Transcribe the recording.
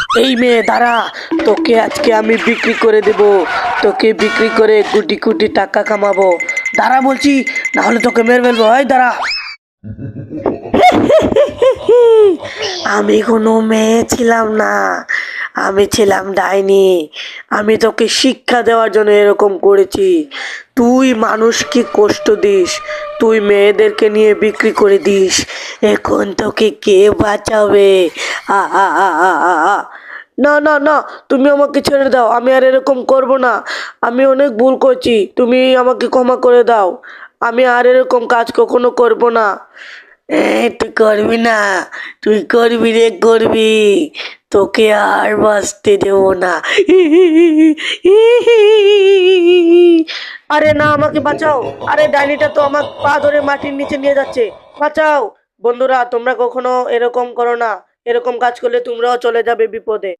এই মেয়ে দাঁড়া, তোকে আজকে আমি বিক্রি করে দেব। তোকে বিক্রি করে কোটি কোটি টাকা কামাবো। দাঁড়া বলছি, না হলে তোকে মেরে ফেলবো। এই দাঁড়া। আমি কোনো মেয়ে ছিলাম না, আমি ছিলাম ডাইনি। আমি তোকে শিক্ষা দেওয়ার জন্য এরকম করেছি। তুই মানুষকে কষ্ট দিস, তুই মেয়েদেরকে নিয়ে বিক্রি করে দিস। এখন তোকে কে বাঁচাবে? আ আ আ আ আ আ। না না না, তুমি আমাকে ছেড়ে দাও, আমি আর এরকম করব না। আমি অনেক ভুল করছি, তুমি আমাকে ক্ষমা করে দাও। আমি আর এরকম কাজ কখনো করব না। তুই করবি না? তুই করবি রে, করবি। তোকে আর বাঁচতে দেব না। আরে না, আমাকে বাঁচাও। আরে ডাইনিটা তো আমার পা ধরে মাটির নিচে নিয়ে যাচ্ছে। বাঁচাও। বন্ধুরা, তোমরা কখনো এরকম করো না। এরকম কাজ করলে তোমরাও চলে যাবে বিপদে।